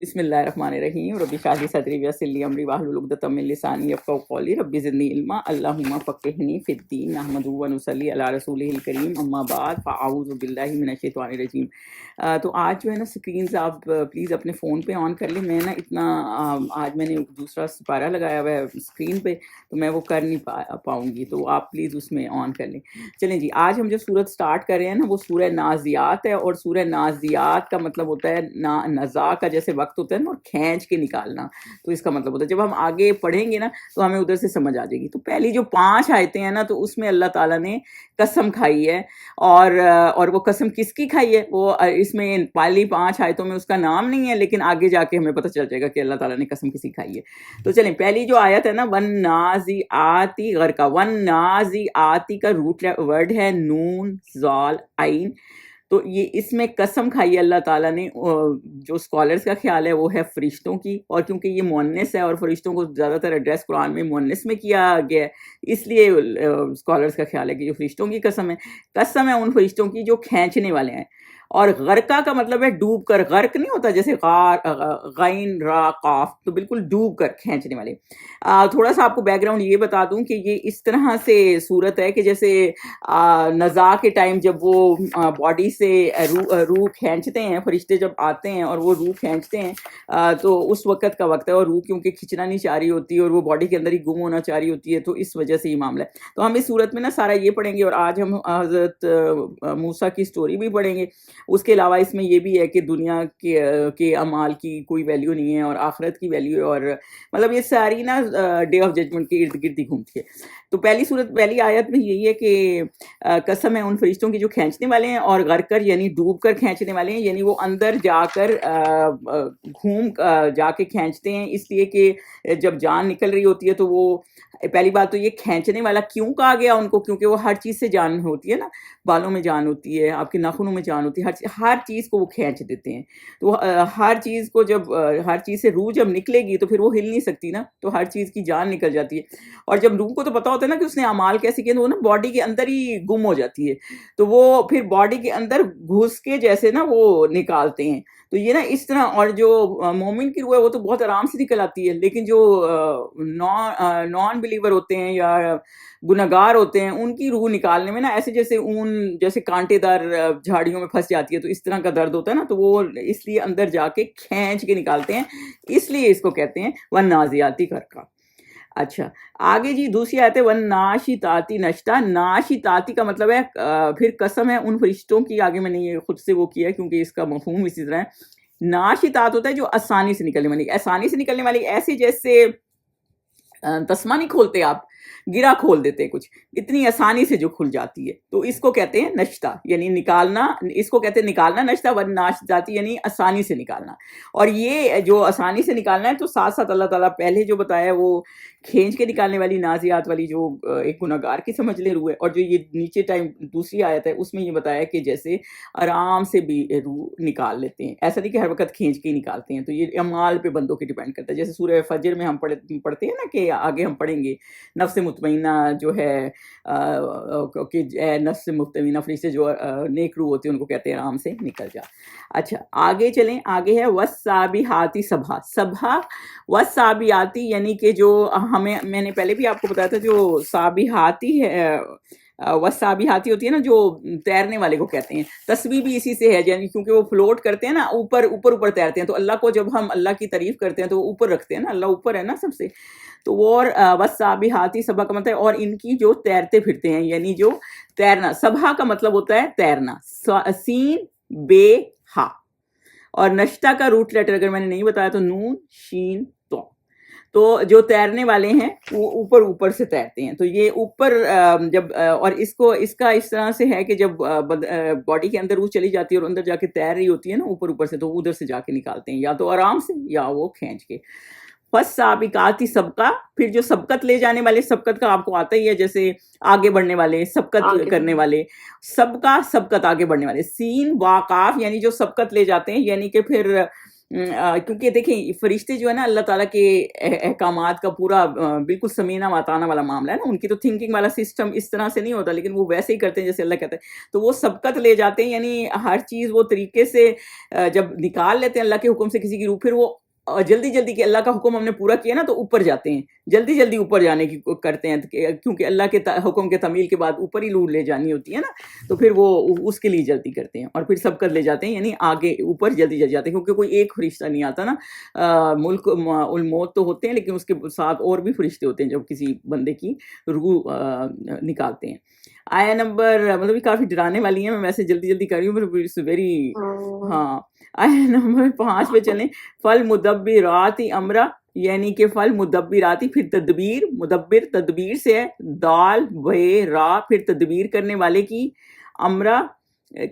بسم اللہ الرحمن الرحیم رب اشرح لی صدری ویسر لی امری واحلل عقدۃ من لسانی یفقهوا قولی رب زدنی علما اللہم فقہنی فی الدین نحمدہ و نصلی علی رسولہ الکریم اما بعد فاعوذ باللہ من الشیطان الرجیم۔ تو آج جو ہے نا اسکرینز آپ پلیز اپنے فون پہ آن کر لیں۔ میں نا اتنا آج میں نے دوسرا سپارہ لگایا ہوا ہے اسکرین پہ تو میں وہ کر نہیں پاؤں گی، تو آپ پلیز اس میں آن کر لیں۔ چلیں جی، آج ہم جو سورت سٹارٹ کر رہے ہیں نا وہ سورہ نازیات ہے، اور سورہ نازیات کا مطلب ہوتا ہے نزا کا جیسے وقت ہوتا ہے نا، اور کھینچ کے نکالنا، تو اس کا مطلب ہوتا ہے جب ہم آگے پڑھیں گے نا تو ہمیں ادھر سے سمجھ آ جائے گی۔ تو پہلی جو 5 آیتیں ہیں نا تو اس میں اللہ تعالیٰ نے قسم کھائی ہے، اور وہ قسم کس کی کھائی ہے وہ اس میں پہلی 5 آیتوں میں اس کا نام نہیں ہے، لیکن آگے جا کے ہمیں پتہ چل جائے گا کہ اللہ تعالیٰ نے قسم کسی کھائی ہے۔ تو چلیں، پہلی جو آیت ہے نا وَالنَّازِعَاتِ غرقا، وَالنَّازِعَاتِ کا روٹ ورڈ ہے نون زال عین، تو یہ اس میں قسم کھائی ہے اللہ تعالیٰ نے۔ جو اسکالرس کا خیال ہے وہ ہے فرشتوں کی، اور کیونکہ یہ مؤنث ہے اور فرشتوں کو زیادہ تر ایڈریس قرآن میں مؤنث میں کیا گیا ہے، اس لیے اسکالرس کا خیال ہے کہ جو فرشتوں کی قسم ہے ان فرشتوں کی جو کھینچنے والے ہیں۔ اور غرقہ کا مطلب ہے ڈوب کر، غرق نہیں ہوتا جیسے غین را قاف، تو بالکل ڈوب کر کھینچنے والے۔ تھوڑا سا آپ کو بیک گراؤنڈ یہ بتا دوں کہ یہ اس طرح سے صورت ہے کہ جیسے نزا کے ٹائم جب وہ باڈی سے روح کھینچتے ہیں، فرشتے جب آتے ہیں اور وہ روح کھینچتے ہیں تو اس وقت کا وقت ہے، اور روح کیونکہ کھچنا نہیں چاہ رہی ہوتی اور وہ باڈی کے اندر ہی گم ہونا چاہ رہی ہوتی ہے، تو اس وجہ سے یہ معاملہ ہے۔ تو ہم اس صورت میں نا سارا یہ پڑھیں گے، اور آج ہم حضرت موسیٰ کی سٹوری بھی پڑھیں گے۔ اس کے علاوہ اس میں یہ بھی ہے کہ دنیا کے اعمال کی کوئی ویلیو نہیں ہے اور آخرت کی ویلیو ہے، اور مطلب یہ ساری نا ڈے آف ججمنٹ کے ارد گرد ہی گھومتی ہے۔ تو پہلی آیت میں یہی ہے کہ قسم ہے ان فرشتوں کی جو کھینچنے والے ہیں، اور غرق کر یعنی ڈوب کر کھینچنے والے ہیں، یعنی وہ اندر جا کر جا کے کھینچتے ہیں، اس لیے کہ جب جان نکل رہی ہوتی ہے تو وہ پہلی بات تو یہ کھینچنے والا کیوں کہا گیا ان کو، کیونکہ وہ ہر چیز سے جان ہوتی ہے نا، بالوں میں جان ہوتی ہے، آپ کے ناخنوں میں جان ہوتی ہے، ہر چیز کو وہ کھینچ دیتے ہیں۔ تو ہر چیز کو ہر چیز سے روح جب نکلے گی تو پھر وہ ہل نہیں سکتی نا، تو ہر چیز کی جان نکل جاتی ہے۔ اور جب روح کو تو پتا ہوتا ہے نا کہ اس نے اعمال کیسے کیے، تو وہ نا باڈی کے اندر ہی گم ہو جاتی ہے، تو وہ پھر باڈی کے اندر گھس کے جیسے نا وہ نکالتے ہیں۔ تو یہ نا اس طرح، اور جو مومن کی روح ہے وہ تو بہت آرام سے نکل آتی ہے، لیکن جو نان بلیور ہوتے ہیں یا گناہگار ہوتے ہیں ان کی روح نکالنے میں نا ایسے جیسے اون جیسے کانٹے دار جھاڑیوں میں پھنس جاتی ہے، تو اس طرح کا درد ہوتا ہے نا، تو وہ اس لیے اندر جا کے کھینچ کے نکالتے ہیں، اس لیے اس کو کہتے ہیں وَالنَّازِعَاتِ غرقا۔ اچھا، آگے جی دوسری آیت ہے وَالنَّاشِطَاتِ نشطا۔ ناشطاتی کا مطلب ہے پھر قسم ہے ان فرشتوں کی، آگے میں نے یہ خود سے وہ کیا ہے کیونکہ اس کا مفہوم اسی طرح ہے۔ ناشطات ہوتا ہے جو آسانی سے نکلنے والی، آسانی سے نکلنے والی ایسے جیسے تسمہ نہیں کھولتے آپ، گرا کھول دیتے کچھ، اتنی آسانی سے جو کھل جاتی ہے، تو اس کو کہتے ہیں نشطہ، یعنی نکالنا، اس کو کہتے ہیں نکالنا نشطہ، ورناشطاتی یعنی آسانی سے نکالنا۔ اور یہ جو آسانی سے نکالنا ہے تو ساتھ ساتھ اللہ تعالیٰ پہلے جو بتایا وہ کھینچ کے نکالنے والی نازیات والی جو ایک گناہگار کی سمجھ لے روح ہے، اور جو یہ نیچے ٹائم دوسری آیت ہے اس میں یہ بتایا کہ جیسے آرام سے بھی روح نکال لیتے ہیں، ایسا نہیں کہ ہر وقت کھینچ کے ہی نکالتے ہیں۔ تو یہ اعمال پہ بندوں کے ڈیپینڈ کرتا ہے، جیسے سورہ فجر میں ہم پڑھتے ہیں نا کہ آگے ہم پڑھیں گے نفس مطمئنہ جو ہے کہ اے نفس مطمئنہ، فرشتے جو نیک روح ہوتے ہیں ان کو کہتے ہیں آرام سے نکل جا۔ اچھا آگے چلیں، آگے ہے وَالسَّابِحَاتِ سَبْحًا۔ سبحہ وَالسَّابِحَاتِ یعنی کہ جو میں نے پہلے بھی آپ کو بتایا تھا، جو سابحاتی ہے وَالسَّابِحَاتِ ہوتی ہے نا جو تیرنے والے کو کہتے ہیں، تسبیح بھی اسی سے ہے، یعنی کیونکہ وہ فلوٹ کرتے ہیں نا، اوپر تیرتے ہیں، تو اللہ کو جب ہم اللہ کی تعریف کرتے ہیں تو وہ اوپر رکھتے ہیں نا، اللہ اوپر ہے نا سب سے، تو وہ اور وَالسَّابِحَاتِ سَبْحًا کا مطلب ہے اور ان کی جو تیرتے پھرتے ہیں، یعنی جو تیرنا، سبحہ کا مطلب ہوتا ہے تیرنا، سین بے ہا، اور نشتہ کا روٹ لیٹر اگر میں نے نہیں بتایا تو نون شین تو جو تیرنے والے ہیں وہ اوپر سے تیرتے ہیں۔ تو یہ اوپر جب اور اس کا اس طرح سے ہے کہ جب باڈی کے اندر روح چلی جاتی ہے اور اندر جا کے تیر رہی ہوتی ہے نا اوپر سے، تو ادھر سے جا کے نکالتے ہیں، یا تو آرام سے یا وہ کھینچ کے۔ فَالسَّابِقَاتِ سَبْقًا، پھر جو سبقت لے جانے والے، سبقت کا آپ کو آتا ہی ہے، جیسے آگے بڑھنے والے، سبقت کرنے والے، سبقت آگے بڑھنے والے، سین واقاف یعنی جو سبقت لے جاتے ہیں، یعنی کہ پھر کیونکہ دیکھیں فرشتے جو ہے نا اللہ تعالیٰ کے احکامات کا پورا بالکل سمینہ ماتانہ والا معاملہ ہے نا، ان کی تو تھنکنگ والا سسٹم اس طرح سے نہیں ہوتا، لیکن وہ ویسے ہی کرتے ہیں جیسے اللہ کہتا ہے، تو وہ سبقت لے جاتے ہیں، یعنی ہر چیز وہ طریقے سے جب نکال لیتے ہیں اللہ کے حکم سے کسی کی روح، پھر وہ جلدی جلدی کہ اللہ کا حکم ہم نے پورا کیا نا تو اوپر جاتے ہیں، جلدی جلدی اوپر جانے کی کرتے ہیں، کیونکہ اللہ کے حکم کے تعمیل کے بعد اوپر ہی روح لے جانی ہوتی ہے نا، تو پھر وہ اس کے لیے جلدی کرتے ہیں اور پھر سب کر لے جاتے ہیں، یعنی آگے اوپر جلدی جل جاتے ہیں، کیونکہ کوئی ایک فرشتہ نہیں آتا نا، ملک الموت تو ہوتے ہیں لیکن اس کے ساتھ اور بھی فرشتے ہوتے ہیں جب کسی بندے کی روح نکالتے ہیں۔ آیا نمبر مطلب یہ کافی ڈرانے والی ہیں، میں ویسے جلدی جلدی کر رہی ہوں بٹ اٹس ویری ہاں۔ آیا نمبر 5 پہ چلیں، فل مدبرات امرا، یعنی کہ فل مدبراتی، پھر تدبیر، مدبر تدبیر سے ہے، دال بے را، پھر تدبیر کرنے والے کی، امرا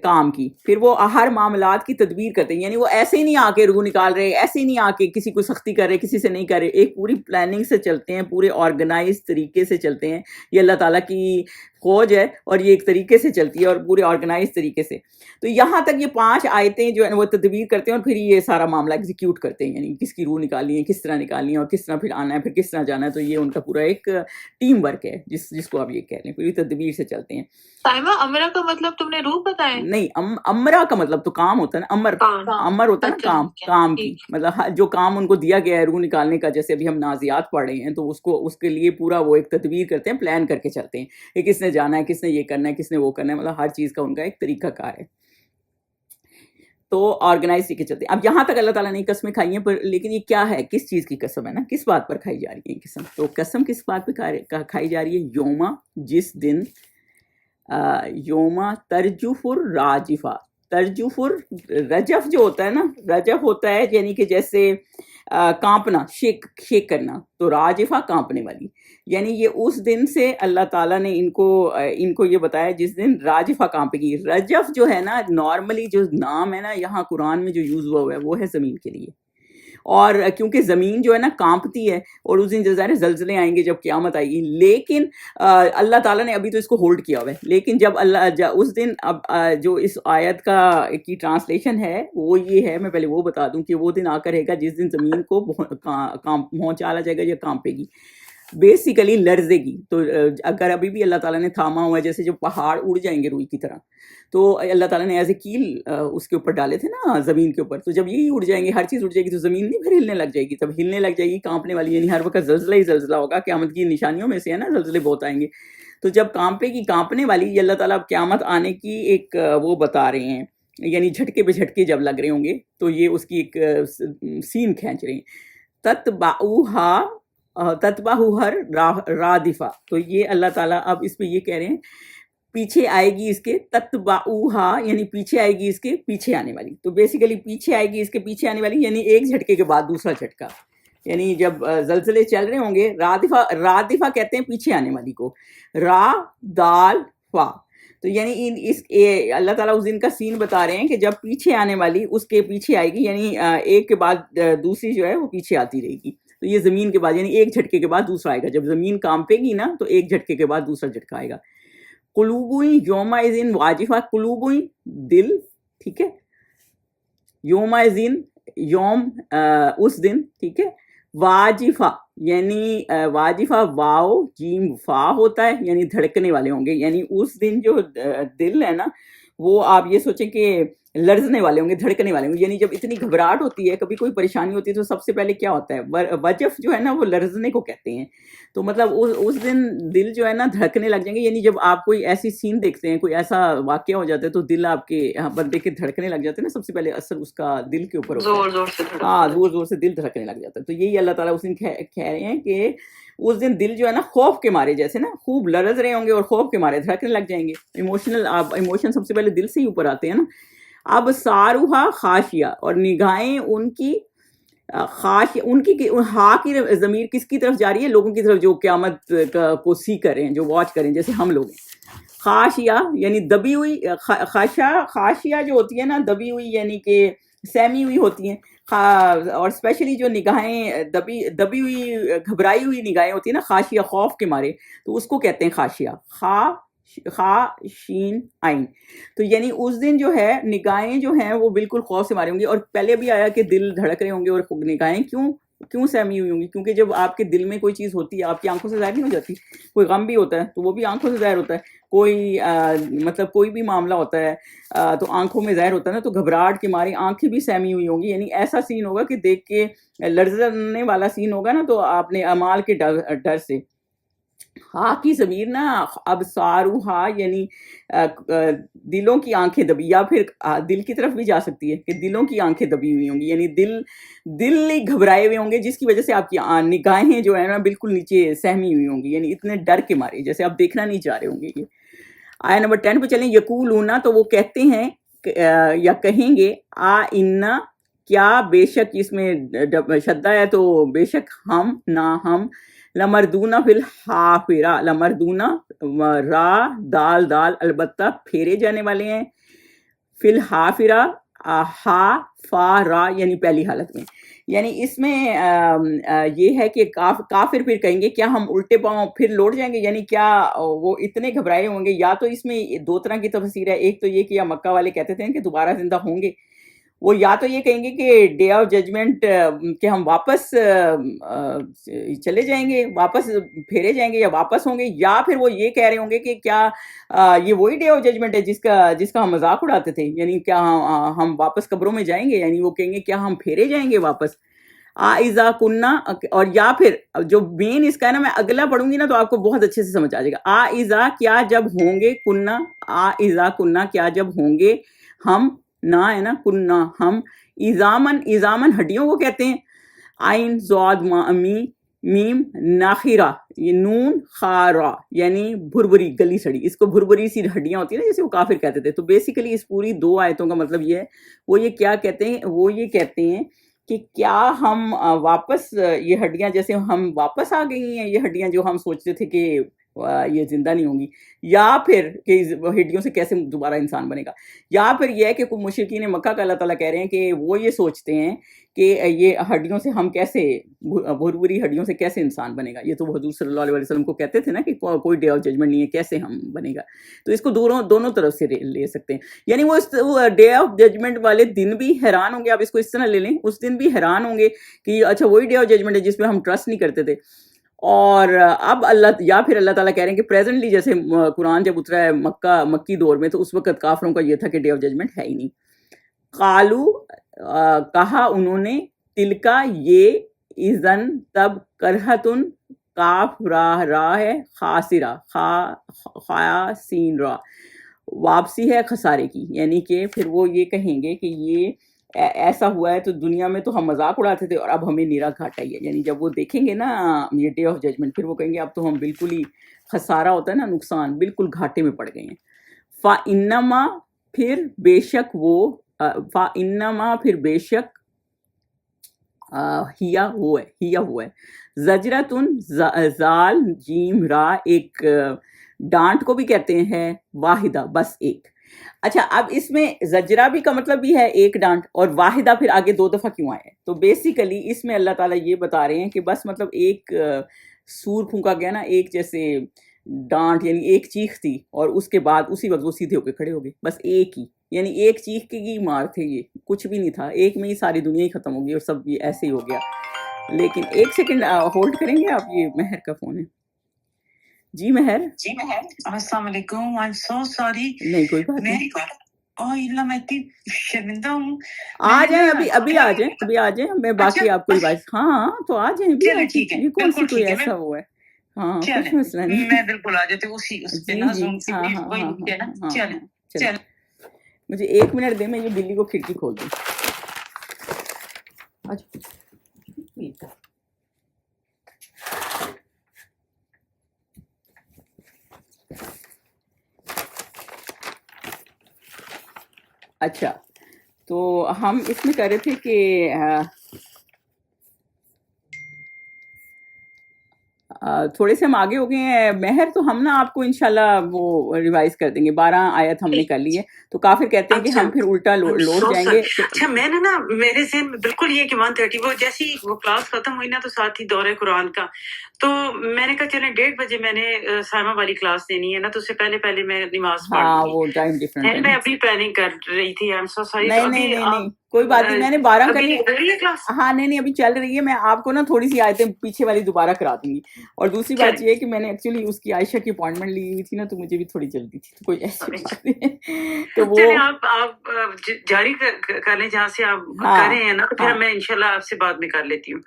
کام کی، پھر وہ ہر معاملات کی تدبیر کرتے ہیں، یعنی وہ ایسے ہی نہیں آ کے روح نکال رہے، ایسے ہی نہیں آ کے کسی کو سختی کر رہے، کسی سے نہیں کر رہے، ایک پوری پلاننگ سے چلتے ہیں، پورے آرگنائز طریقے سے چلتے ہیں، یہ اللہ تعالیٰ کی فوج ہے اور یہ ایک طریقے سے چلتی ہے اور پورے آرگنائز طریقے سے۔ تو یہاں تک یہ 5 آیتیں جو ہے وہ تدبیر کرتے ہیں اور پھر یہ سارا معاملہ ایگزیکیوٹ کرتے ہیں، یعنی کس کی روح نکالنی ہے، کس طرح نکالنی ہے اور کس طرح پھر آنا ہے، پھر کس طرح جانا ہے، تو یہ ان کا پورا ایک ٹیم ورک ہے جس کو آپ یہ کہہ لیں، پوری تدبیر سے چلتے ہیں۔ سائمہ، امرا کا مطلب تم نے روح بتایا؟ نہیں، امرا کا مطلب تو کام ہوتا ہے نا، امر ہوتا ہے نا کام کی، مطلب جو کام ان کو دیا گیا ہے روح نکالنے کا، جیسے ابھی ہم نازیات پڑھ رہے ہیں تو اس کے لیے پورا وہ ایک تدبیر کرتے ہیں، پلان کر کے چلتے ہیں کہ کس نے جانا ہے، کس نے یہ کرنا ہے، کس نے وہ کرنا ہے، مطلب ہر چیز کا ان کا ایک طریقہ کار ہے، تو آرگنائز کے چلتے ہیں۔ اب یہاں تک اللہ تعالیٰ نے قسمیں کھائی ہیں، پر لیکن یہ کیا ہے، کس چیز کی قسم ہے نا، کس بات پر کھائی جا رہی ہے قسم، تو قسم کس بات پہ کھائی جا رہی ہے، یوما، جس دن، یوما ترجف الراجفہ، ترجف رجف جو ہوتا ہے نا، رجف ہوتا ہے یعنی کہ جیسے کانپنا، شیک کرنا، تو راجفہ کانپنے والی، یعنی یہ اس دن سے اللہ تعالیٰ نے ان کو یہ بتایا جس دن راجفہ کانپے گی۔ رجف جو ہے نا، نارملی جو نام ہے نا یہاں قرآن میں جو یوز ہوا ہے وہ ہے زمین کے لیے، اور کیونکہ زمین جو ہے نا کانپتی ہے اور اس دن جو ظاہر زلزلے آئیں گے جب قیامت آئے گی، لیکن اللہ تعالیٰ نے ابھی تو اس کو ہولڈ کیا ہوا ہے، لیکن جب اس دن اب جو اس آیت کی ٹرانسلیشن ہے وہ یہ ہے، میں پہلے وہ بتا دوں کہ وہ دن آ کر رہے گا جس دن زمین کو پہنچا جائے گا یا کانپے گی، بیسیکلی لرزے گی۔ تو اگر ابھی بھی اللہ تعالیٰ نے تھاما ہوا ہے، جیسے جو پہاڑ اڑ جائیں گے روئی کی طرح، تو اللہ تعالیٰ نے ایز اے کیل اس کے اوپر ڈالے تھے نا زمین کے اوپر، تو جب یہی اڑ جائیں گے، ہر چیز اڑ جائے گی، تو زمین نہیں پھر ہلنے لگ جائے گی، تب ہلنے لگ جائے گی کانپنے والی، یعنی ہر وقت زلزلہ ہی زلزلہ ہوگا، قیامت کی نشانیوں میں سے ہے نا، زلزلے بہت آئیں گے، تو جب کانپے گی کانپنے والی، یہ اللہ تعالیٰ اب قیامت آنے کی ایک وہ بتا رہے ہیں، یعنی جھٹکے پہ جھٹکے جب لگ رہے ہوں گے تو یہ اس کی ایک سین کھینچ رہے ہیں، تتبعہ رادفہ، تو یہ اللہ تعالیٰ اب اس پہ یہ کہہ رہے ہیں پیچھے آئے گی اس کے، تتبعوہا یعنی پیچھے آئے گی اس کے پیچھے آنے والی، تو بیسیکلی پیچھے آئے گی اس کے پیچھے آنے والی، یعنی ایک جھٹکے کے بعد دوسرا جھٹکا، یعنی جب زلزلے چل رہے ہوں گے، رادفہ کہتے ہیں پیچھے آنے والی کو، را دال فا، تو یعنی اللہ تعالیٰ اس دن کا سین بتا رہے ہیں کہ جب پیچھے آنے والی اس کے پیچھے آئے گی، یعنی ایک کے بعد دوسری جو ہے وہ پیچھے آتی رہے گی، تو یہ زمین کے بعد یعنی ایک جھٹکے کے بعد دوسرا آئے گا، جب زمین کانپے گی نا تو ایک جھٹکے کے بعد دوسرا جھٹکا آئے گا۔ قلوبوئی یومئذ واجفہ، قلوبوئی دل، ٹھیک ہے، یومئذ یوم اس دن، ٹھیک ہے، واجفہ یعنی واجفہ واو جیم فا ہوتا ہے، یعنی دھڑکنے والے ہوں گے، یعنی اس دن جو دل ہے نا وہ آپ یہ سوچیں کہ لرزنے والے ہوں گے، دھڑکنے والے ہوں گے، یعنی جب اتنی گھبراہٹ ہوتی ہے، کبھی کوئی پریشانی ہوتی ہے تو سب سے پہلے کیا ہوتا ہے، وجف جو ہے نا وہ لرزنے کو کہتے ہیں، تو مطلب اس دن دل جو ہے نا دھڑکنے لگ جائیں گے، یعنی جب آپ کوئی ایسی سین دیکھتے ہیں، کوئی ایسا واقعہ ہو جاتا ہے تو دل آپ کے بندے کے دھڑکنے لگ جاتے ہیں نا، سب سے پہلے اثر اس کا دل کے اوپر ہوتا ہے، زور زور سے ہاں زور زور سے دل دھڑکنے لگ جاتا ہے، تو یہی اللہ تعالیٰ اس دن کہہ رہے ہیں کہ اس دن دل جو ہے نا خوف کے مارے، جیسے نا خوب لرز رہے ہوں گے اور خوف کے مارے دھڑکنے لگ جائیں گے، ایموشن سب سے پہلے دل سے ہی اوپر آتے ہیں نا۔ اب ساروہا خاشیہ، اور نگاہیں ان کی خاشیہ، ان کی ہا کی ضمیر کس کی طرف جا رہی ہے، لوگوں کی طرف جو قیامت کو سی کریں، جو واچ کریں، جیسے ہم لوگ ہیں۔ خاشیہ یعنی دبی ہوئی، خاشیہ جو ہوتی ہے نا دبی ہوئی، یعنی کہ سہمی ہوئی ہوتی ہیں، اور اسپیشلی جو نگاہیں دبی ہوئی گھبرائی ہوئی نگاہیں ہوتی ہیں نا، خاشیہ خوف کے مارے، تو اس کو کہتے ہیں خاشیہ، خا شین عین. تو یعنی اس دن جو ہے نگاہیں جو ہیں وہ بالکل خوف سے ماری ہوں گی. اور پہلے بھی آیا کہ دل دھڑک رہے ہوں گے اور نگاہیں کیوں سہمی ہوئی ہوں گی؟ کیونکہ جب آپ کے دل میں کوئی چیز ہوتی ہے آپ کی آنکھوں سے ظاہر نہیں ہو جاتی. کوئی غم بھی ہوتا ہے تو وہ بھی آنکھوں سے ظاہر ہوتا ہے. کوئی مطلب کوئی بھی معاملہ ہوتا ہے تو آنکھوں میں ظاہر ہوتا ہے نا. تو گھبراہٹ کے ماری آنکھیں بھی سہمی ہوئی ہوں گی. یعنی ایسا سین ہوگا کہ دیکھ کے لرزنے والا سین ہوگا نا. تو آپ نے اعمال کے ڈر سے. ہا کی ضمیر نا اب سارو ہا یعنی دلوں کی آنکھیں دبی, یا پھر دل کی طرف بھی جا سکتی ہے کہ دلوں کی آنکھیں دبی ہوئی ہوں گی. یعنی دل گھبرائے ہوئے ہوں گے جس کی وجہ سے آپ کی نگاہیں جو ہے نا بالکل نیچے سہمی ہوئی ہوں گی. یعنی اتنے ڈر کے مارے جیسے آپ دیکھنا نہیں چاہ رہے ہوں گے. یہ آیا نمبر 10 پہ چلیں. یقولون تو وہ کہتے ہیں یا کہیں گے انا کیا بے شک, اس میں شدہ ہے تو بے شک ہم نہ ہم لمردونہ فی الحافرہ, لمردونہ را دال البتہ پھیرے جانے والے ہیں فی الحافرہ ہا فا را یعنی پہلی حالت میں. یعنی اس میں یہ ہے کہ کافر پھر کہیں گے کیا ہم الٹے پاؤں پھر لوٹ جائیں گے. یعنی کیا وہ اتنے گھبرائے ہوں گے. یا تو اس میں دو طرح کی تفسیر ہے. ایک تو یہ کہ مکہ والے کہتے تھے کہ دوبارہ زندہ ہوں گے, وہ یا تو یہ کہیں گے کہ ڈے آف ججمنٹ کہ ہم واپس چلے جائیں گے, واپس پھیرے جائیں گے یا واپس ہوں گے. یا پھر وہ یہ کہہ رہے ہوں گے کہ کیا یہ وہی ڈے آف ججمنٹ ہے جس کا ہم مذاق اڑاتے تھے. یعنی کیا ہم واپس قبروں میں جائیں گے. یعنی وہ کہیں گے کیا ہم پھیرے جائیں گے واپس. اذا کننا, اور یا پھر جو مین اس کا ہے نا میں اگلا پڑھوں گی نا تو آپ کو بہت اچھے سے سمجھ آ جائے گا. اذا کیا جب ہوں گے, کننا اذا کننا کیا جب ہوں گے ہم, نہ ہے نا کننا ہم, ایزامن ہڈیوں کو کہتے ہیں. عین ضاد میم ناخرہ یہ نون خارا یعنی بھربری گلی سڑی. اس کو بھربری سی ہڈیاں ہوتی ہیں نا جیسے وہ کافر کہتے تھے. تو بیسیکلی اس پوری 2 آیتوں کا مطلب یہ ہے. وہ یہ کیا کہتے ہیں, وہ یہ کہتے ہیں کہ کیا ہم واپس یہ ہڈیاں جیسے ہم واپس آ گئی ہیں, یہ ہڈیاں جو ہم سوچتے تھے کہ یہ زندہ نہیں ہوں گی, یا پھر کہ ہڈیوں سے کیسے دوبارہ انسان بنے گا. یا پھر یہ ہے کہ کوئی مشرکین مکہ کا اللہ تعالیٰ کہہ رہے ہیں کہ وہ یہ سوچتے ہیں کہ یہ ہڈیوں سے ہم کیسے, بھربری ہڈیوں سے کیسے انسان بنے گا. یہ تو حضور صلی اللہ علیہ وسلم کو کہتے تھے نا کہ کوئی ڈے آف ججمنٹ نہیں ہے, کیسے ہم بنے گا. تو اس کو دونوں طرف سے لے سکتے ہیں. یعنی وہ ڈے آف ججمنٹ والے دن بھی حیران ہوں گے, آپ اس کو اس طرح لے لیں, اس دن بھی حیران ہوں گے کہ اچھا وہی ڈے آف ججمنٹ ہے جس پہ ہم ٹرسٹ نہیں کرتے تھے. اور اب یا پھر اللہ تعالیٰ کہہ رہے ہیں کہ پریزنٹلی جیسے قرآن جب اترا ہے مکی دور میں تو اس وقت کافروں کا یہ تھا کہ ڈے آف ججمنٹ ہے ہی نہیں. قالو کہا انہوں نے, تلکا یہ اذن تب کرہتن کاف را ہے خاسرہ خاسین را واپسی ہے خسارے کی. یعنی کہ پھر وہ یہ کہیں گے کہ یہ ایسا ہوا ہے تو دنیا میں تو ہم مذاق اڑاتے تھے اور اب ہمیں نیرا گھاٹا ہی ہے. یعنی جب وہ دیکھیں گے نا یہ ڈے آف ججمنٹ پھر وہ کہیں گے اب تو ہم بالکل ہی خسارہ ہوتا ہے نا نقصان, بالکل گھاٹے میں پڑ گئے ہیں. فَإِنَّمَا پھر بے شک وہ, فَإِنَّمَا پھر بے شک ہیا ہوا ہے زجرتن زال جیم را ایک ڈانٹ کو بھی کہتے ہیں واحدہ بس ایک. اچھا اب اس میں زجرہ بھی کا مطلب بھی ہے ایک ڈانٹ, اور واحدہ پھر آگے 2 دفعہ کیوں آئے. تو بیسیکلی اس میں اللہ تعالیٰ یہ بتا رہے ہیں کہ بس مطلب ایک سور پھونکا گیا نا, ایک جیسے ڈانٹ یعنی ایک چیخ تھی اور اس کے بعد اسی وقت وہ سیدھے ہو کے کھڑے ہو گئے, بس ایک ہی. یعنی ایک چیخ کی مار تھے, یہ کچھ بھی نہیں تھا, ایک میں ہی ساری دنیا ہی ختم ہو گئی اور سب یہ ایسے ہی ہو گیا. لیکن ایک سیکنڈ ہولڈ کریں گے آپ, یہ مہر کا فون ہے. جی مہر. السلام علیکم. I'm so sorry. نہیں کوئی بات نہیں, میں اتنی شرمندہ ہوں. آ جائیں ابھی آ جائیں, میں باقی آپ کو ریوائز. ہاں تو آ جائیں ابھی, یہ کون سی کوئی ایسا ہوا ہے. ہاں کچھ مسئلہ نہیں, میں بالکل آ جاتی ہوں. چل مجھے 1 منٹ دیں, میں یہ بلی کو کھڑکی کھول دوں. اچھا تو ہم اس میں کہہ رہے تھے کہ تھوڑے سے ہم آگے ہو گئے ہیں مہر، تو ہم نا آپ کو انشاءاللہ وہ ریوائز کر دیں گے. 12 آیت ہم نے کر لی ہے. تو کافر کہتے ہیں کہ ہم پھر الٹا لوٹ جائیں گے. اچھا میں نے نا میرے ذہن میں بالکل یہ کہ 1:30 وہ جیسی وہ کلاس ختم ہوئی نا تو ساتھ ہی دورہ قرآن کا، تو میں نے کہا چلیں 1:30 بجے میں نے سائمہ والی کلاس دینی ہے نا، تو اس سے پہلے میں نماز پڑھ ہاں لوں گی. وہ ٹائم ڈفرینٹ ہے. میں ابھی پلاننگ کر رہی تھی. I am so sorry. نہیں کوئی بات نہیں. میں نے 12 کر لی. ہو رہی ہے کلاس؟ ہاں نہیں ابھی چل رہی ہے. میں آپ کو نا تھوڑی سی آیتیں پیچھے والی دوبارہ کرا دوں گی. اور دوسری بات یہ ہے کہ میں نے ایکچولی اس کی عائشہ کی اپوائنٹمنٹ لی ہوئی تھی نا، تو مجھے بھی تھوڑی جلدی تھی. کوئی ایسی بات نہیں. تو وہ آپ جاری کر لیں جہاں سے آپ کر رہے ہیں نا، تو پھر میں انشاءاللہ آپ سے بعد میں کر لیتی ہوں.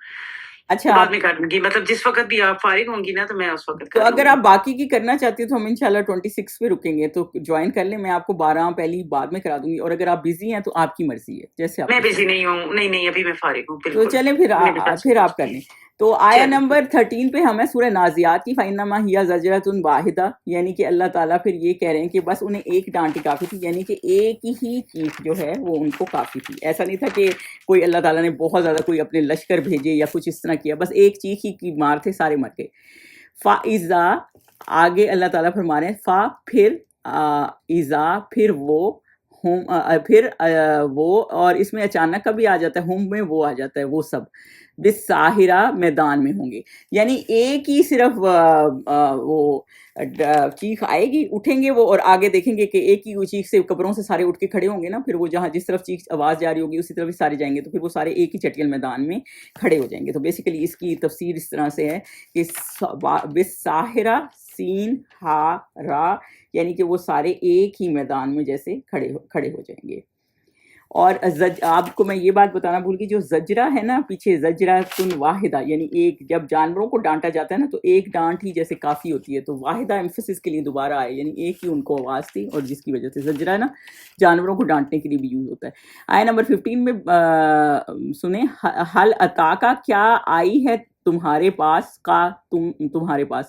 اچھا بعد میں کر لوں گی، مطلب جس وقت بھی آپ فارغ ہوں گی نا تو میں اس وقت تو اگر آپ باقی کی کرنا چاہتی ہو تو ہم انشاءاللہ 26 پہ رکیں گے. تو جوائن کر لیں. میں آپ کو 12 پہلی بعد میں کرا دوں گی. اور اگر آپ بزی ہیں تو آپ کی مرضی ہے جیسے آپ. میں بزی نہیں ہوں. نہیں ابھی میں فارغ ہوں. تو چلیں پھر آپ کر لیں. تو آیا نمبر 13 پہ ہم ہے سورہ نازیات کی. فَإِنَّمَا هِيَ زَجْرَةٌ وَاحِدَةٌ، یعنی کہ اللہ تعالیٰ پھر یہ کہہ رہے ہیں کہ بس انہیں ایک ڈانٹ ہی کافی تھی. یعنی کہ ایک ہی چیز جو ہے وہ ان کو کافی تھی. ایسا نہیں تھا کہ کوئی اللہ تعالیٰ نے بہت زیادہ کوئی اپنے لشکر بھیجے یا کچھ اس طرح کیا. بس ایک چیز ہی کی مار تھے، سارے مر گئے. فَإِذَا، آگے اللہ تعالیٰ فرما رہے ہیں فا پھر اِذَا پھر وہ ہم پھر وہ، اور اس میں اچانک کا بھی آ جاتا ہے، ہم میں وہ آ جاتا ہے، وہ سب بالساہرہ میدان میں ہوں گے. یعنی ایک ہی صرف وہ چیخ آئے گی، اٹھیں گے وہ، اور آگے دیکھیں گے کہ ایک ہی چیخ سے قبروں سے سارے اٹھ کے کھڑے ہوں گے نا. پھر وہ جہاں جس طرف چیخ آواز جاری ہوگی اسی طرف ہی سارے جائیں گے. تو پھر وہ سارے ایک ہی چٹیل میدان میں کھڑے ہو جائیں گے. تو بیسیکلی اس کی تفسیر اس طرح سے ہے کہ بالساہرہ سین ہا را، یعنی کہ وہ سارے ایک ہی میدان میں جیسے کھڑے ہو جائیں گے. اور آپ کو میں یہ بات بتانا بھول گئی، جو زجرہ ہے نا پیچھے، زجرۃ واحدہ، یعنی ایک، جب جانوروں کو ڈانٹا جاتا ہے نا تو ایک ڈانٹ ہی جیسے کافی ہوتی ہے. تو واحدہ ایمفسس کے لیے دوبارہ آئے، یعنی ایک ہی ان کو آواز تھی، اور جس کی وجہ سے زجرہ نا جانوروں کو ڈانٹنے کے لیے بھی یوز ہوتا ہے. آیہ نمبر 15 میں سنیں، حل اتاکا، کیا آئی ہے تمہارے پاس، کا تمہارے پاس،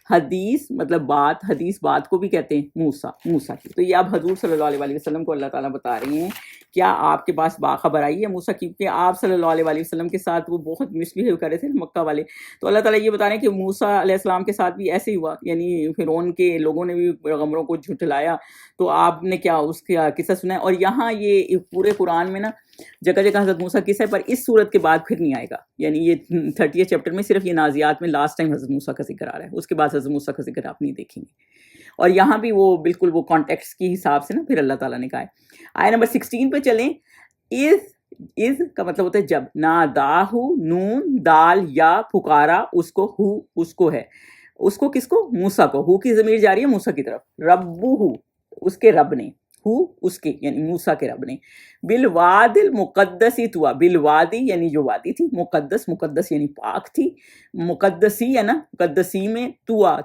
حدیث مطلب بات، حدیث بات کو بھی کہتے ہیں موسیٰ کی. تو یہ اب حضور صلی اللہ علیہ وسلم کو اللہ تعالیٰ بتا رہے ہیں کیا آپ کے پاس باخبر آئی ہے موسیٰ کی، کیونکہ آپ صلی اللہ علیہ وسلم کے ساتھ وہ بہت مس بہیو کر رہے تھے مکہ والے. تو اللہ تعالیٰ یہ بتا رہے ہیں کہ موسیٰ علیہ السلام کے ساتھ بھی ایسے ہی ہوا. یعنی فرعون کے لوگوں نے بھی پیغمبروں کو جھٹلایا، تو آپ نے کیا اس کا قصہ سنا ہے. اور یہاں یہ پورے قرآن میں نا جگہ جگہ حضرت موسیٰ قصہ ہے، پر اس صورت کے بعد پھر نہیں آئے گا. یعنی یہ 30 چیپٹر میں صرف یہ نازیات میں لاسٹ ٹائم حضرت موسیٰ کا ذکر آ رہا ہے. اس کے بعد حضرت موسیٰ کا ذکر آپ نہیں دیکھیں گے. اور یہاں بھی وہ بالکل وہ کانٹیکس کے حساب سے نا پھر اللہ تعالیٰ نے کہا ہے. آیہ نمبر 16 پہ چلیں. از کا مطلب ہوتا ہے جب، ناداہو نون دال یا پکارا اس کو، ہو اس کو ہے، اس کو کس کو، موسیٰ کو. ہو کی ضمیر جاری ہے موسیٰ کی طرف. ربہ اس کے رب نے، ہو اس کے یعنی موسیٰ کے رب نے. بالواد المقدس طویٰ، بالوادی یعنی جو وادی تھی، مقدس یعنی پاک تھی، مقدسی ہے نا، مقدسی میں، طویٰ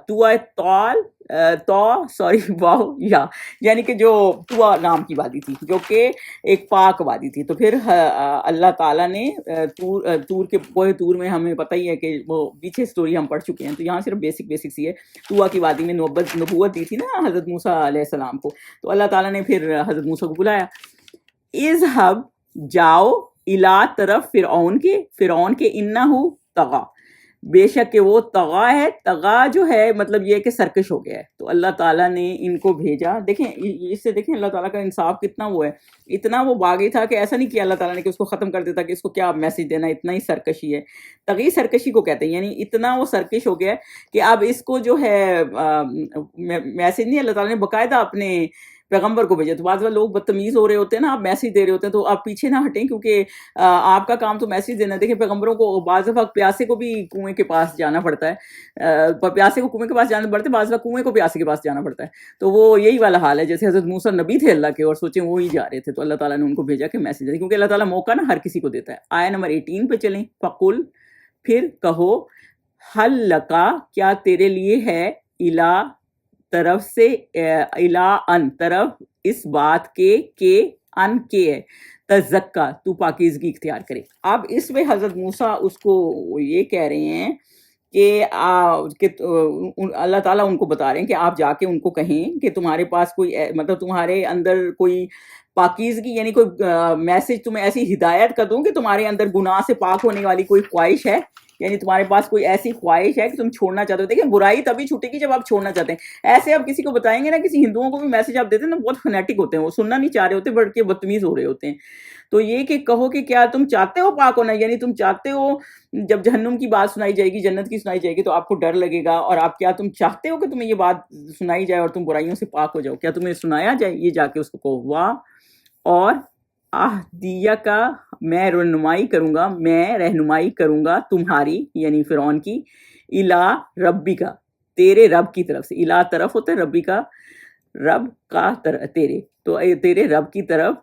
واو یا، یعنی کہ جو طویٰ نام کی وادی تھی جو کہ ایک پاک وادی تھی. تو پھر اللہ تعالیٰ نے تور کے کوہ تور میں، ہمیں پتہ ہی ہے کہ وہ پیچھے سٹوری ہم پڑھ چکے ہیں، تو یہاں صرف بیسک سی ہے. طویٰ کی وادی میں نبوت دی تھی نا حضرت موسیٰ علیہ السلام کو. تو اللہ تعالیٰ نے پھر حضرت موسیٰ کو بلایا. اذهب جاؤ، الا طرف فرعون کے انہو طغا، بے شک کہ وہ طغا ہے. طغا جو ہے مطلب یہ کہ سرکش ہو گیا ہے. تو اللہ تعالیٰ نے ان کو بھیجا. دیکھیں اس سے دیکھیں اللہ تعالیٰ کا انصاف کتنا وہ ہے. اتنا وہ باغی تھا کہ ایسا نہیں کیا اللہ تعالیٰ نے کہ اس کو ختم کر دیتا کہ اس کو کیا میسج دینا. اتنا ہی سرکشی ہے، طغی سرکشی کو کہتے ہیں. یعنی اتنا وہ سرکش ہو گیا کہ اب اس کو جو ہے میسج نہیں، اللہ تعالیٰ نے باقاعدہ اپنے پیغمبر کو بھیجا. تو بعض لوگ بدتمیز ہو رہے ہوتے ہیں نا، آپ میسج دے رہے ہوتے ہیں تو آپ پیچھے نہ ہٹیں، کیونکہ آپ کا کام تو میسج دینا. دیکھیں پیغمبروں کو بعض دفعہ پیاسے کو بھی کنویں کے پاس جانا پڑتا ہے، پیاسے کو کنویں کے پاس جانا پڑتا ہے، بعض دفعہ کنویں کو پیاسے کے پاس جانا پڑتا ہے. تو وہ یہی والا حال ہے. جیسے حضرت موسیٰ نبی تھے اللہ کے، اور سوچیں وہی جا رہے تھے، تو اللہ تعالیٰ نے ان کو بھیجا کہ میسج دے، کیونکہ اللہ تعالیٰ موقع نا ہر کسی کو دیتا ہے. آیہ نمبر 18 پہ چلیں. فقل پھر کہو، حل لکا کیا تیرے لیے ہے، الا طرف سے، الا ان طرف اس بات کے، ان کے ہے، تزکا تو پاکیزگی اختیار کرے. اب اس میں حضرت موسیٰ اس کو یہ کہہ رہے ہیں کہ اللہ تعالیٰ ان کو بتا رہے ہیں کہ آپ جا کے ان کو کہیں کہ تمہارے پاس کوئی مطلب تمہارے اندر کوئی پاکیزگی، یعنی کوئی میسج تمہیں ایسی ہدایت کر دوں کہ تمہارے اندر گناہ سے پاک ہونے والی کوئی خواہش ہے یعنی تمہارے پاس کوئی ایسی خواہش ہے کہ تم چھوڑنا چاہتے ہو. دیکھیں برائی تبھی چھوٹے گی جب آپ چھوڑنا چاہتے ہیں. ایسے آپ کسی کو بتائیں گے نا, کسی ہندوؤں کو بھی میسج آپ دیتے ہیں نا, بہت فنیٹک ہوتے ہیں, وہ سننا نہیں چاہ رہے ہوتے بلکہ بدتمیز ہو رہے ہوتے ہیں. تو یہ کہ کہو کہ کیا تم چاہتے ہو پاک ہونا, یعنی تم چاہتے ہو جب جہنم کی بات سنائی جائے گی, جنت کی سنائی جائے گی, تو آپ کو ڈر لگے گا, اور آپ کیا تم چاہتے ہو کہ تمہیں یہ بات سنائی جائے اور تم برائیوں سے پاک ہو جاؤ؟ کیا تمہیں سنایا جائے؟ یہ جا کے اس کو کہو. واہ, اور اہدیہ کا میں رہنمائی کروں گا تمہاری, یعنی فرعون کی, الا ربی کا, تیرے رب کی طرف سے. الا طرف ہوتا ہے, ربی کا رب کا تیرے, تو تیرے رب کی طرف.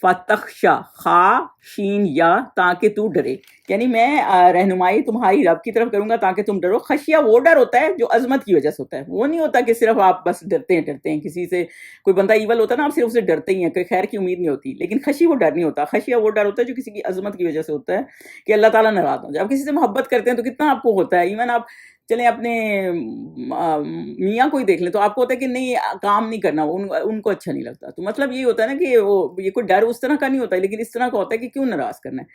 فتخشا, خا شین یا, تاکہ تو ڈرے, یعنی میں رہنمائی تمہاری رب کی طرف کروں گا تاکہ تم ڈرو. خشیہ وہ ڈر ہوتا ہے جو عظمت کی وجہ سے ہوتا ہے, وہ نہیں ہوتا کہ صرف آپ بس ڈرتے ہیں کسی سے. کوئی بندہ ایول ہوتا ہے نا, آپ صرف اسے ڈرتے ہی ہیں, کوئی خیر کی امید نہیں ہوتی. لیکن خشی وہ ڈر نہیں ہوتا. خشیہ وہ ڈر ہوتا ہے جو کسی کی عظمت کی وجہ سے ہوتا ہے, کہ اللہ تعالیٰ ناراض ہو جائے. آپ کسی سے محبت کرتے ہیں تو کتنا آپ کو ہوتا ہے, ایون آپ چلیں اپنے میاں کو ہی دیکھ لیں تو آپ کو ہوتا ہے کہ نہیں کام نہیں کرنا, ان کو اچھا نہیں لگتا. تو مطلب یہ ہوتا ہے نا کہ یہ کوئی ڈر اس طرح کا نہیں ہوتا ہے, لیکن اس طرح کا ہوتا ہے کہ کیوں ناراض کرنا ہے.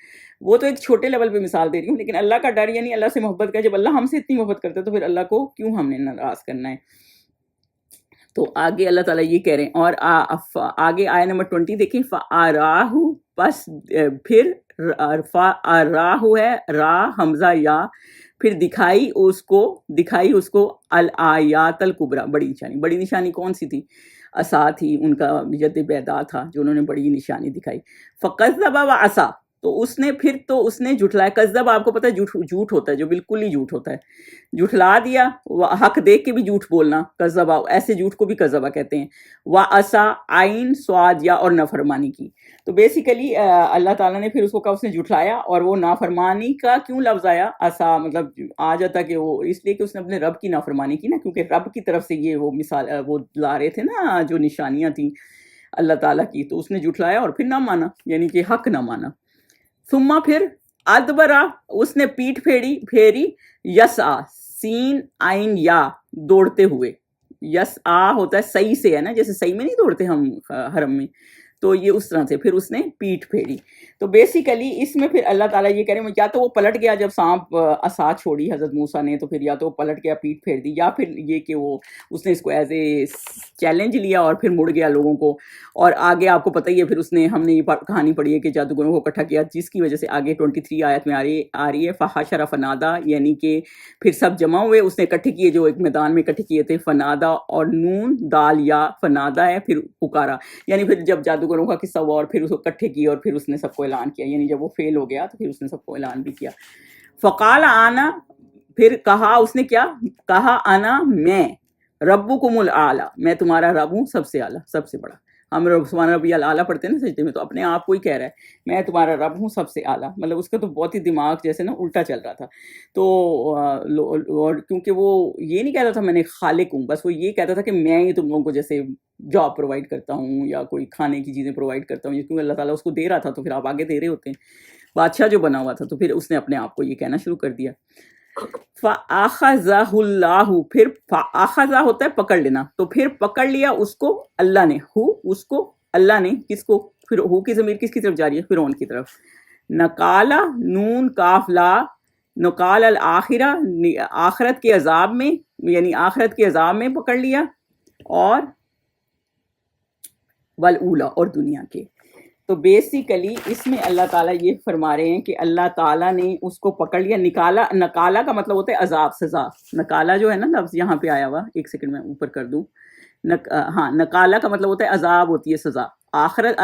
وہ تو ایک چھوٹے لیول پہ مثال دے رہی ہوں, لیکن اللہ کا ڈر یعنی اللہ سے محبت کا, جب اللہ ہم سے اتنی محبت کرتا ہے تو پھر اللہ کو کیوں ہم نے ناراض کرنا ہے. تو آگے اللہ تعالیٰ یہ کہہ رہے ہیں, اور آگے آیہ نمبر 20 دیکھیں. فَأَرَاهُ, پس پھر راہ ہے را حمزہ یا, پھر دکھائی اس کو الآیات الکبریٰ, بڑی نشانی کون سی تھی؟ عصا تھی, ان کا ید بیضاء تھا جو انہوں نے بڑی نشانی دکھائی. فَقَذَّبَ وَعَصَا, تو اس نے جھٹلایا. کذب آپ کو پتہ ہے جھوٹ ہوتا ہے, جو بالکل ہی جھوٹ ہوتا ہے, جھٹلا دیا. حق دیکھ کے بھی جھوٹ بولنا, کذبا, ایسے جھوٹ کو بھی کذبا کہتے ہیں. وَعَصَا, عین سواد یا, اور نافرمانی کی. تو بیسیکلی اللہ تعالیٰ نے پھر اس کو کہا اس نے جھٹلایا, اور وہ نافرمانی کا کیوں لفظ آیا عصا, مطلب آ جاتا کہ وہ اس لیے کہ اس نے اپنے رب کی نافرمانی کی نا, کیونکہ رب کی طرف سے یہ وہ مثال وہ لا رہے تھے نا جو نشانیاں تھیں اللہ تعالیٰ کی, تو اس نے جھٹلایا اور پھر نہ مانا, یعنی کہ حق نہ مانا. ثم پھر ادبرا, اس نے پیٹھ پھیری. یسعا, سین عین یا, دوڑتے ہوئے. یسعا ہوتا ہے صحیح سے, ہے نا, جیسے صحیح میں نہیں دوڑتے ہم حرم میں, تو یہ اس طرح سے پھر اس نے پیٹھ پھیری. تو بیسیکلی اس میں پھر اللہ تعالیٰ یہ کہہ رہے ہیں, یا تو وہ پلٹ گیا جب سانپ عصا چھوڑی حضرت موسیٰ نے, تو پھر یا تو وہ پلٹ گیا پیٹھ پھیر دی, یا پھر یہ کہ وہ اس نے اس کو ایز اے چیلنج لیا اور پھر مڑ گیا لوگوں کو. اور آگے آپ کو پتہ ہی ہے پھر اس نے, ہم نے یہ کہانی پڑھی ہے کہ جادوگروں کو اکٹھا کیا, جس کی وجہ سے آگے 23 آیت میں آ رہی ہے فحشر فنادا, یعنی کہ پھر سب جمع ہوئے, اس نے اکٹھے کیے جو ایک میدان میں اکٹھے کیے تھے. فنادا اور نون دال یا, فنادا ہے پھر پکارا, یعنی پھر جب جادوگروں کا قصہ ہوا اور پھر اس کو اکٹھے کیے اور پھر اس نے سب کو اعلان کیا, یعنی جب وہ فیل ہو گیا تو پھر اس نے سب کو اعلان بھی کیا. فقال آنا, پھر کہا اس نے, کیا کہا, انا میں, ربکم الاعلی, میں تمہارا رب ہوں سب سے اعلیٰ, سب سے بڑا. ہم سبحان ربی الاعلیٰ پڑھتے ہیں نا سجدے میں, تو اپنے آپ کو ہی کہہ رہا ہے میں تمہارا رب ہوں سب سے اعلیٰ. مطلب اس کا تو بہت ہی دماغ جیسے نا الٹا چل رہا تھا. تو اور کیونکہ وہ یہ نہیں کہتا تھا میں نے خالق ہوں, بس وہ یہ کہتا تھا کہ میں ہی تم لوگوں کو جیسے جاب پرووائڈ کرتا ہوں یا کوئی کھانے کی چیزیں پرووائڈ کرتا ہوں, کیونکہ اللہ تعالیٰ اس کو دے رہا تھا تو پھر آپ آگے دے رہے ہوتے ہیں. بادشاہ جو بنا ہوا تھا, تو پھر اس نے اپنے آپ کو یہ کہنا شروع کر دیا. فَأَخَذَهُ اللَّهُ, پھر فَأَخَذَ ہوتا ہے پکڑ لینا, تو پھر پکڑ لیا اس کو اللہ نے, اس کو اللہ نے, کس کو, پھر ہو کی ضمیر کس کی طرف جاری ہے, فرعون کی طرف. نکالا, نون کاف لا, نکال الآخرہ, آخرت کے عذاب میں, یعنی آخرت کے عذاب میں پکڑ لیا, اور والاولا, اور دنیا کے. تو بیسیکلی اس میں اللہ تعالیٰ یہ فرما رہے ہیں کہ اللہ تعالیٰ نے اس کو پکڑ لیا. نکالا کا مطلب ہوتا ہے عذاب, سزا. نکالا جو ہے نا لفظ یہاں پہ آیا ہوا, ایک سیکنڈ میں اوپر کر دوں. ہاں, نکالا کا مطلب ہوتا ہے عذاب ہوتی ہے, سزا. آخرت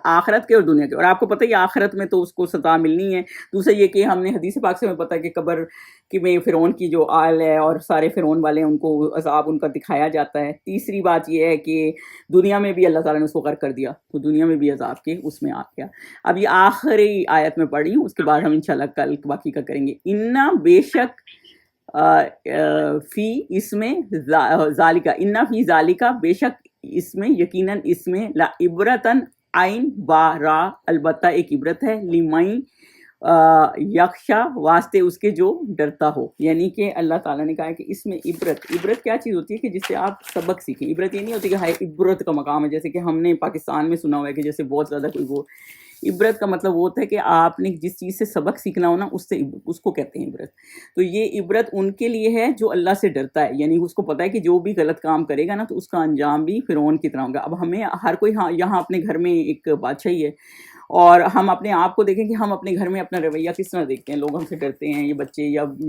آخرت کے اور دنیا کے. اور آپ کو پتہ ہے آخرت میں تو اس کو سزا ملنی ہے. دوسرا یہ کہ ہم نے حدیث پاک سے ہمیں پتہ ہے کہ قبر کہ میں فرعون کی جو آل ہے اور سارے فرعون والے ہیں ان کو عذاب ان کا دکھایا جاتا ہے. تیسری بات یہ ہے کہ دنیا میں بھی اللہ تعالیٰ نے اس کو غرق کر دیا, تو دنیا میں بھی عذاب کے اس میں آ گیا. اب یہ آخری آیت میں پڑھی ہوں, اس کے بعد ہم انشاءاللہ کل باقی کا کریں گے. انا بے شک فی اس میں ذالکا, انا فی ذالکا, بے شک اس میں, یقیناً اس میں, لا عبرتن, عین با را, البتہ ایک عبرت ہے, لمن یخشا, واسطے اس کے جو ڈرتا ہو. یعنی کہ اللہ تعالیٰ نے کہا ہے کہ اس میں عبرت کیا چیز ہوتی ہے کہ جس سے آپ سبق سیکھیں. عبرت یہ نہیں ہوتی کہ ہائی عبرت کا مقام ہے, جیسے کہ ہم نے پاکستان میں سنا ہوا ہے کہ جیسے بہت زیادہ کوئی وہ عبرت کا مطلب وہ ہوتا ہے کہ آپ نے جس چیز سے سبق سیکھنا ہو نا اس کو کہتے ہیں عبرت. تو یہ عبرت ان کے لیے ہے جو اللہ سے ڈرتا ہے, یعنی اس کو پتا ہے کہ جو بھی غلط کام کرے گا نا تو اس کا انجام بھی فرعون کی طرح ہوگا. اب ہمیں ہر کوئی یہاں اپنے گھر میں ایک بادشاہی ہے, اور ہم اپنے آپ کو دیکھیں کہ ہم اپنے گھر میں اپنا رویہ کس طرح دیکھتے ہیں. لوگوں سے ڈرتے ہیں یہ بچے,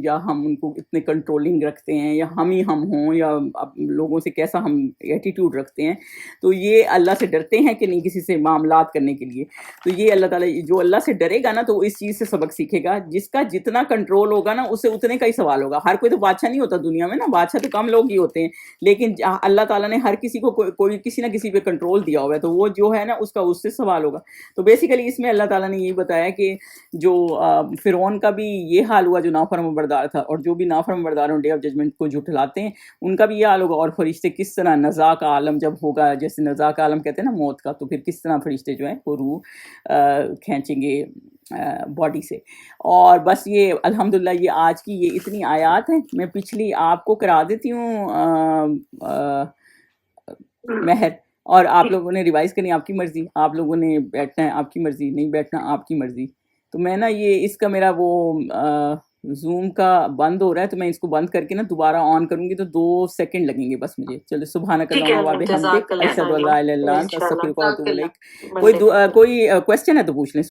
یا ہم ان کو اتنے کنٹرولنگ رکھتے ہیں, یا ہم ہوں, یا لوگوں سے کیسا ہم ایٹیٹیوڈ رکھتے ہیں. تو یہ اللہ سے ڈرتے ہیں کہ نہیں کسی سے معاملات کرنے کے لیے. تو یہ اللہ تعالیٰ جو اللہ سے ڈرے گا نا تو وہ اس چیز سے سبق سیکھے گا. جس کا جتنا کنٹرول ہوگا نا اسے اتنے کا ہی سوال ہوگا. ہر کوئی تو بادشاہ نہیں ہوتا دنیا میں نا, بادشاہ تو کم لوگ ہی ہوتے ہیں, لیکن اللہ تعالیٰ نے ہر کسی کو کوئی کسی نہ کسی پہ کنٹرول دیا ہوا ہے, تو وہ جو ہے نا اس سے سوال ہوگا. تو بیسیکلی اس میں اللہ تعالیٰ نے یہ بتایا کہ جو فرعون کا بھی یہ حال ہوا جو نافرمان بردار تھا, اور جو بھی نافرمان برداروں ڈے آف ججمنٹ کو جھٹلاتے ہیں ان کا بھی یہ حال ہوگا. اور فرشتے کس طرح نزاع کا عالم جب ہوگا, جیسے نزاع کا عالم کہتے ہیں نا موت کا, تو پھر کس طرح فرشتے جو ہیں وہ روح کھینچیں گے باڈی سے. اور بس یہ الحمدللہ یہ آج کی یہ اتنی آیات ہیں. میں پچھلی آپ کو کرا دیتی ہوں مہر, اور آپ لوگوں نے ریوائز کرنی آپ کی مرضی, آپ لوگوں نے بیٹھنا ہے آپ کی مرضی, نہیں بیٹھنا آپ کی مرضی. تو میں نا یہ اس کا میرا وہ زوم کا بند ہو رہا ہے, تو میں اس کو بند کر کے نا دوبارہ آن کروں گی تو 2 سیکنڈ لگیں گے بس مجھے. چلو سبحانک اللہم و بحمدک اشہد ان لا الہ الا انت استغفرک و اتوب الیک. کوئی کویسچن ہے تو پوچھ لیں.